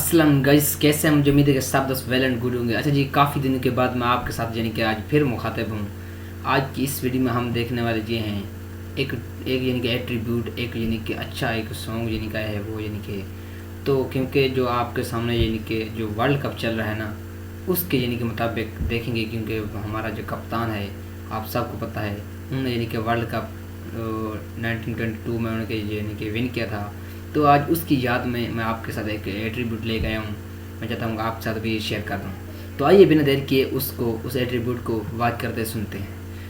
Aslam guys, कैसे हम? मुझे उम्मीद है कि सब दोस्त वेल एंड गुड होंगे। अच्छा जी, काफ़ी दिनों के बाद मैं आपके साथ यानी कि आज फिर मुखातिब हूँ। आज की इस वीडियो में हम देखने वाले ये हैं एक एक यानी कि एट्रीब्यूट, एक यानी कि अच्छा एक सॉन्ग यानी का है वो यानी कि। तो क्योंकि जो आपके सामने यानी कि जो वर्ल्ड कप चल रहा है ना, उसके यानी कि मुताबिक देखेंगे, क्योंकि हमारा जो कप्तान है आप सबको पता है, उन्होंने यानी कि वर्ल्ड कप 1922 में उन्होंने यानी कि विन किया था। तो आज उसकी याद में मैं आपके साथ एक एट्रीब्यूट ले गया हूँ। मैं चाहता हूँ आपके साथ भी शेयर कर दूँ। तो आइए बिना देर किए उस एट्रीब्यूट को बात करते सुनते हैं।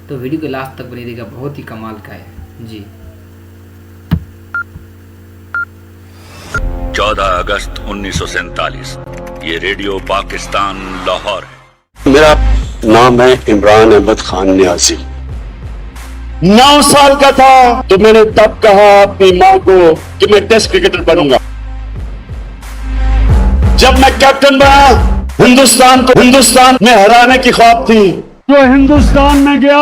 तो वीडियो के लास्ट तक बनी रहेगा, बहुत ही कमाल का है जी। 14 अगस्त 1947 ये रेडियो पाकिस्तान लाहौर है। मेरा नाम है इमरान अहमद खान न्याजी। 9 साल का था तो मैंने तब कहा अपनी मां को कि मैं टेस्ट क्रिकेटर बनूंगा। जब मैं कैप्टन बना, हिंदुस्तान में हराने की ख्वाब थी, तो हिंदुस्तान में गया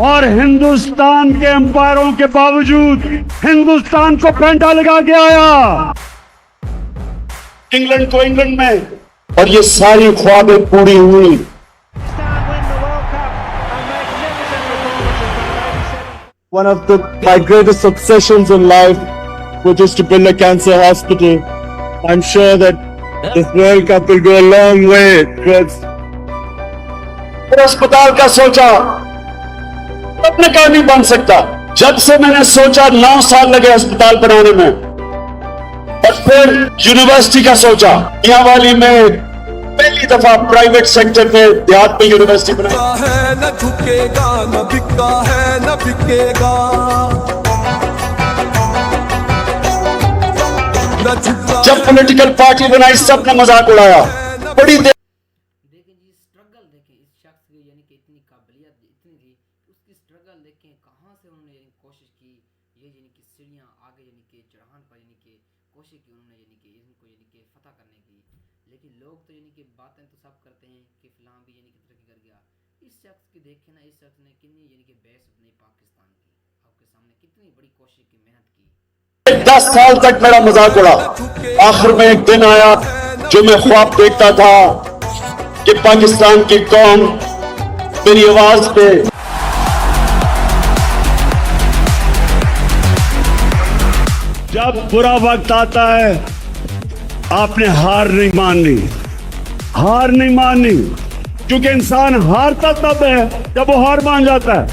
और हिंदुस्तान के अंपायरों के बावजूद हिंदुस्तान को पेंटा लगा के आया इंग्लैंड को इंग्लैंड में, और ये सारी ख्वाबें पूरी हुई। One of my greatest obsessions in life, which is to build a cancer hospital. I'm sure that this World Cup will go a long way towards. अस्पताल का सोचा, अपने का नहीं बन सकता। जब से मैंने सोचा 9 साल लगे अस्पताल बनाने में, और फिर यूनिवर्सिटी का सोचा। यहाँ वाली में पहली दफा प्राइवेट सेक्टर में देहात में यूनिवर्सिटी बनाई है। न झुकेगा न बिकता है न बिकेगा, जब पॉलिटिकल पार्टी बनाई सबने मजाक उड़ाया। बड़ी देर देखें जी, स्ट्रगल देखें इस शख्स की, यानी कि इतनी काबिलियत इतनी थी, उसकी स्ट्रगल देखें कहाँ से उन्होंने यानी कोशिश की, ये यानी कि सीढ़ियाँ आगे यानी कि चढ़ान पर यानी कि कोशिश की उन्होंने यानी कि इनको यानी कि फतह करने की। लेकिन लोग तो यानी कि बातें तो सब करते हैं कि फलां भी यानी कि तरक्की कर गया। इस शख्स की देखें ना, इस शख्स ने कितनी यानी कि बेस अपनी पाकिस्तान की आपके सामने कितनी बड़ी कोशिश की, मेहनत की। 10 साल तक मेरा मजाक उड़ा। आखिर में एक दिन आया जो मैं ख्वाब देखता था कि पाकिस्तान की कौम मेरी आवाज पे। जब बुरा वक्त आता है आपने हार नहीं माननी, क्योंकि इंसान हारता तब है जब वो हार मान जाता है।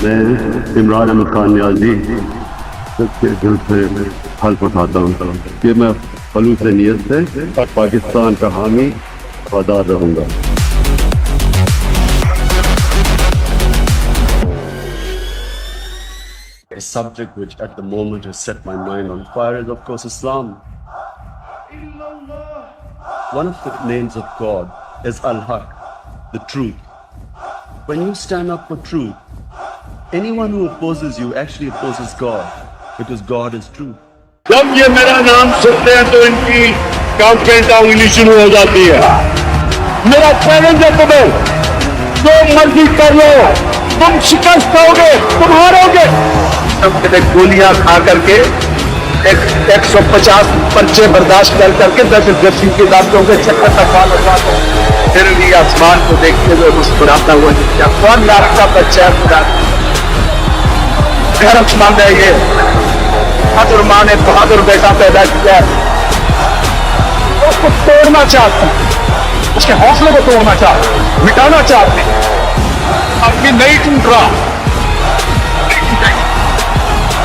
मैं इमरान अहमद खान न्याजी सबके दिल से हल्फ उठाता हूँ कि मैं खलूस नियत से पाकिस्तान का हामी वफादार रहूंगा। A subject which at the moment has set my mind on fire is of course Islam. One of the names of God is Al-Haq, the truth. When you stand up for truth, anyone who opposes you actually opposes God, because God is truth. जब ये मेरा नाम सुनते हैं तो इनकी count उंगली शुरू हो जाती है। मेरा चैलेंज है तुम्हें, जो मर्जी कर लो, तुम शिकस्त होगे, तुम हारोगे। गोलियां खा करके 150 पर्चे बर्दाश्त करके 10 की दांतों के चक्कर तक बाल उठाते, फिर भी आसमान को देखते हुए मुस्कुराता हुआ क्या कौन लाख का बच्चा है खुदा। गैरतमंद है ये, बहादुर माँ ने बहादुर बेटा पैदा किया है, उसको तोड़ना चाहते हैं, उसके हौसले को तोड़ना चाहते हैं, मिटाना चाहते हैं। अब ये नहीं टूट रहा,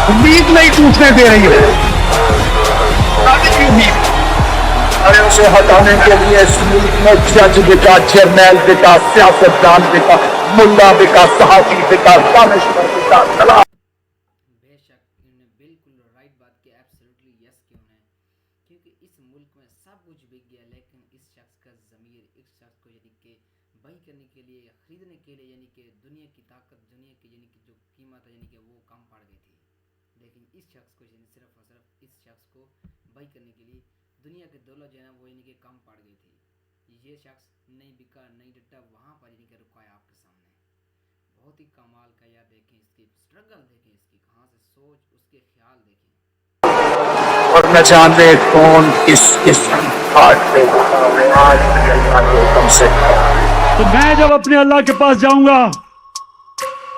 उम्मीद नहीं टूटने दे रही है। अरे उसे हटाने के लिए इस मुल्क में जज बिका, जर्नैल बिका, सियासतदान बिका, मुल्ला बिका, सहाफी बिका, दानिशवर बिका। बेशक इन्होंने बिल्कुल राइट बात की, एब्सोल्युटली यस क्यों है, क्योंकि इस मुल्क में सब कुछ बिक गया, लेकिन इस शख्स का ज़मीर, इस शख्स को यानी कि बाई करने के लिए, ख़रीदने के लिए यानी कि दुनिया की ताकत, दुनिया की यानी कि जो कीमत है यानी कि वो कम पड़ गई थी। लेकिन इस शख्स को सिर्फ और सिर्फ इस शख्स को बाई करने के लिए दुनिया की दौलत जो है ना वो यानी कि कम पड़ गई थी। ये शख्स नहीं बिका, नहीं डटा, वहाँ पर यानी कि रुका है आपके सामने। बहुत ही कमाल का, यार देखें इसकी स्ट्रगल, देखें इसकी कहाँ से सोच, उसके ख्याल देखें। और न जाने कौन किस हाथ पे आज भी अल्लाह के हुक्म से। तो मैं जब अपने अल्लाह के पास जाऊंगा,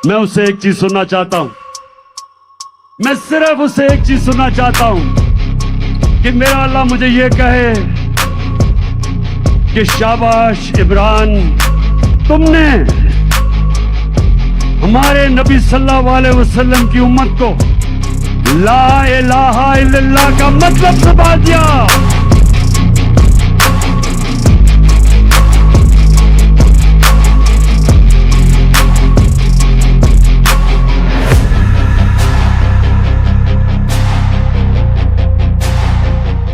मैं उससे एक चीज सुनना चाहता हूं। मैं सिर्फ उससे एक चीज सुनना चाहता हूं कि मेरा अल्लाह मुझे ये कहे कि शाबाश इमरान, तुमने हमारे नबी सल्लल्लाहु अलैहि वसल्लम की उम्मत को ला इलाहा इल्लल्लाह का मतलब समझा दिया।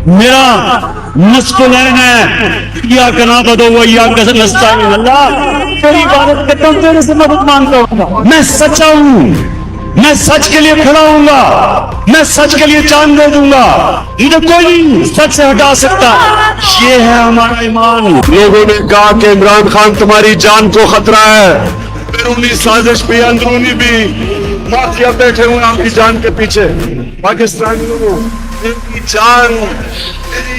मेरा नस्कुलैन है, या कना बदो या नस्ताईन। अल्लाह तेरी इबादत करता हूं, तेरे से मदद मांगता हूं। मैं सच्चा हूं, मैं सच के लिए खड़ा हूंगा, मैं सच के लिए जान दे दूंगा। मुझे कोई नहीं सच से हटा सकता। ये है हमारा ईमान। लोगों ने कहा कि इमरान खान तुम्हारी जान को खतरा है। बैरूनी साजिश भी अंदरूनी भी माफिया बैठे हुए आपकी जान के पीछे। पाकिस्तानियों, मेरी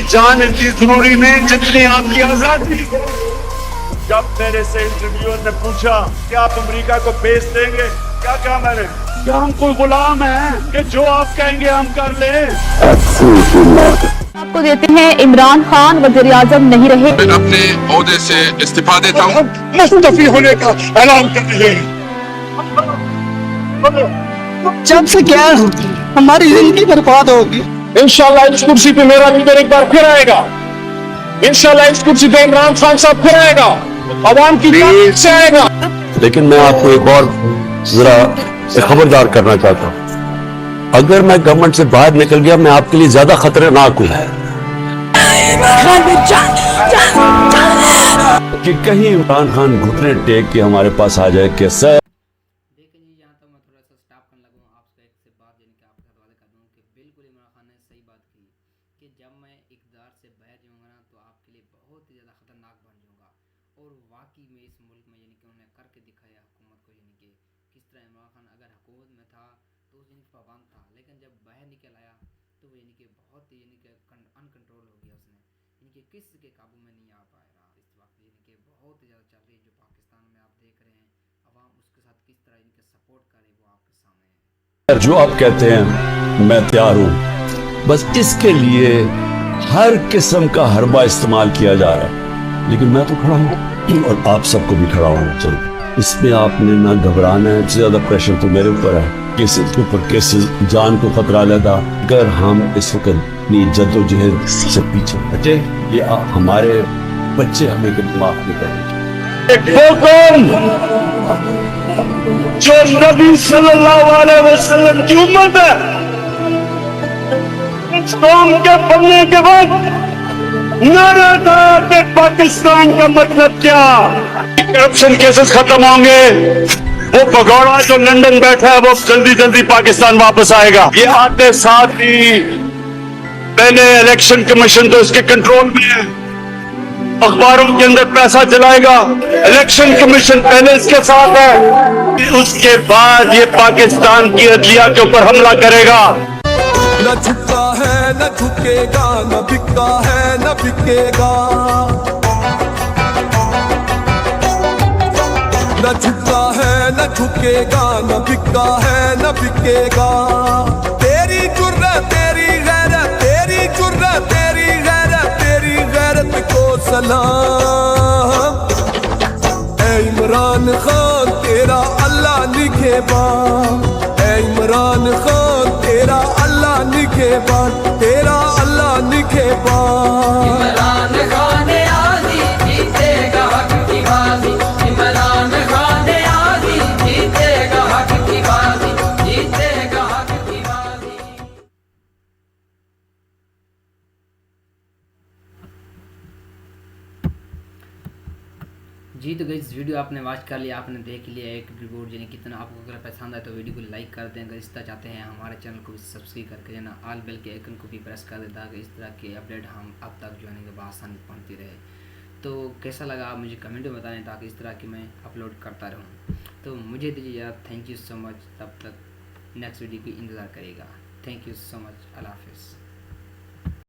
जान इतनी जरूरी नहीं जितनी आपकी आजादी। जब मेरे से इंटरव्यूअर ने पूछा कि आप अमेरिका को बेच देंगे, क्या कहा मैंने? क्या हम कोई गुलाम हैं कि जो आप कहेंगे हम कर ले? आपको देते हैं, इमरान खान वज़ीर आज़म नहीं रहे। मैं अपने ओहदे से इस्तीफा देता हूँ। मुस्तफी होने का ऐलान कर रहे हैं। जब से क्या हमारी जिंदगी बर्बाद होगी। इंशाल्लाह इस कुर्सी पे मेरा लीडर एक बार फिर आएगा। इंशाल्लाह इस कुर्सी पे इमरान खान साहब फिर आएगा, आवाम की ताकत से आएगा। लेकिन मैं आपको एक और जरा खबरदार करना चाहता हूं, अगर मैं गवर्नमेंट से बाहर निकल गया, मैं आपके लिए ज्यादा खतरनाक हूं कि कहीं इमरान खान घुटने टेक के हमारे पास आ जाए कि सर। देखिए जी, यहाँ तो मैं थोड़ा सा स्टॉप करने लगा हूँ। आपसे एक से बात यानी कि आपके साथ वादे कर दूँ कि बिल्कुल इमरान खान ने सही बात की कि जब मैं इक़्तिदार से बाहर जाऊँगा ना तो आपके लिए बहुत ही ज़्यादा ख़तरनाक बन जाऊँगा। और वाकई में इस मुल्क में यानी कि उन्होंने करके दिखाया हुकूमत को, यानी कि किस तरह इमरान खान अगर हुकूमत में था तो उस यानी पाबंद था, लेकिन जब बाहर निकल आया तो वो यानी कि बहुत ही यानी कि अनकंट्रोल हो गया। उसने यानी कि किसी के काबू में नहीं आ पाया रहा। इस वक्त यानी कि बहुत ही ज़्यादा चल रही है जो पाकिस्तान में आप देख रहे हैं, अवाम उसके साथ किस तरह इनके सपोर्ट करे वो आपके सामने है। जो आप कहते हैं मैं तैयार हूं, बस इसके लिए हर किस्म का हरबा इस्तेमाल किया जा रहा है, लेकिन मैं तो खड़ा हूं और आप सबको भी खड़ा होना चाहिए। इसमें आपने ना घबराना है। ज्यादा प्रेशर तो मेरे ऊपर है, केसेस के ऊपर केसेस, जान को खतरा लेता। अगर हम इस वक्त अपनी जद्दोजहद से पीछे हटे, ये हमारे बच्चे हमें कभी माफ नहीं करेंगे। जो नबी सल्लल्लाहु अलैहि वसल्लम की उम्मत है, इस कौम के बनने के बाद नारा था कि पाकिस्तान का मतलब क्या? करप्शन केसेस खत्म होंगे, वो भगोड़ा जो लंदन बैठा है वो जल्दी जल्दी पाकिस्तान वापस आएगा। ये आते साथ ही पहले इलेक्शन कमीशन तो इसके कंट्रोल में है, अखबारों के अंदर पैसा चलाएगा। इलेक्शन कमीशन पहले इसके साथ है, उसके बाद ये पाकिस्तान की अदलिया के ऊपर हमला करेगा। न झुका है न झुकेगा, न बिका है न बिकेगा। न झुका है न झुकेगा, न बिका है न बिकेगा। तेरी जुर्रत तेरी गैरत, तेरी जुर्रत तेरी गैरत, तेरी गैरत को सलाम। ऐ इमरान खान तेरा अल्लाह निखेबा, ऐ इमरान खान तेरा अल्लाह निखेबा, तेरा अल्लाह निखेबा। इमरान खान आज़ी जीतेगा हक की बाजी, इमरान खान आज़ी जीतेगा हक की बाजी, जीतेगा हक की बाजी। जी तो गाइस, वीडियो आपने वॉच कर लिया, आपने देख लिया एक रिपोर्ट यानी कितना। आपको अगर पसंद आए तो वीडियो को लाइक कर दें। अगर इस तरह चाहते हैं हमारे चैनल को भी सब्सक्राइब करके ना ऑल बेल के आइकन को भी प्रेस कर दें, ताकि इस तरह के अपडेट हम अब तक जो है ना आसानी पहुँचती रहे। तो कैसा लगा आप मुझे कमेंट में बताएं, ताकि इस तरह की मैं अपलोड करता रहूँ। तो मुझे दीजिए यार, थैंक यू सो मच। तब तक नेक्स्ट वीडियो की इंतज़ार करेगा। Thank you so much. अल्लाह हाफिज़।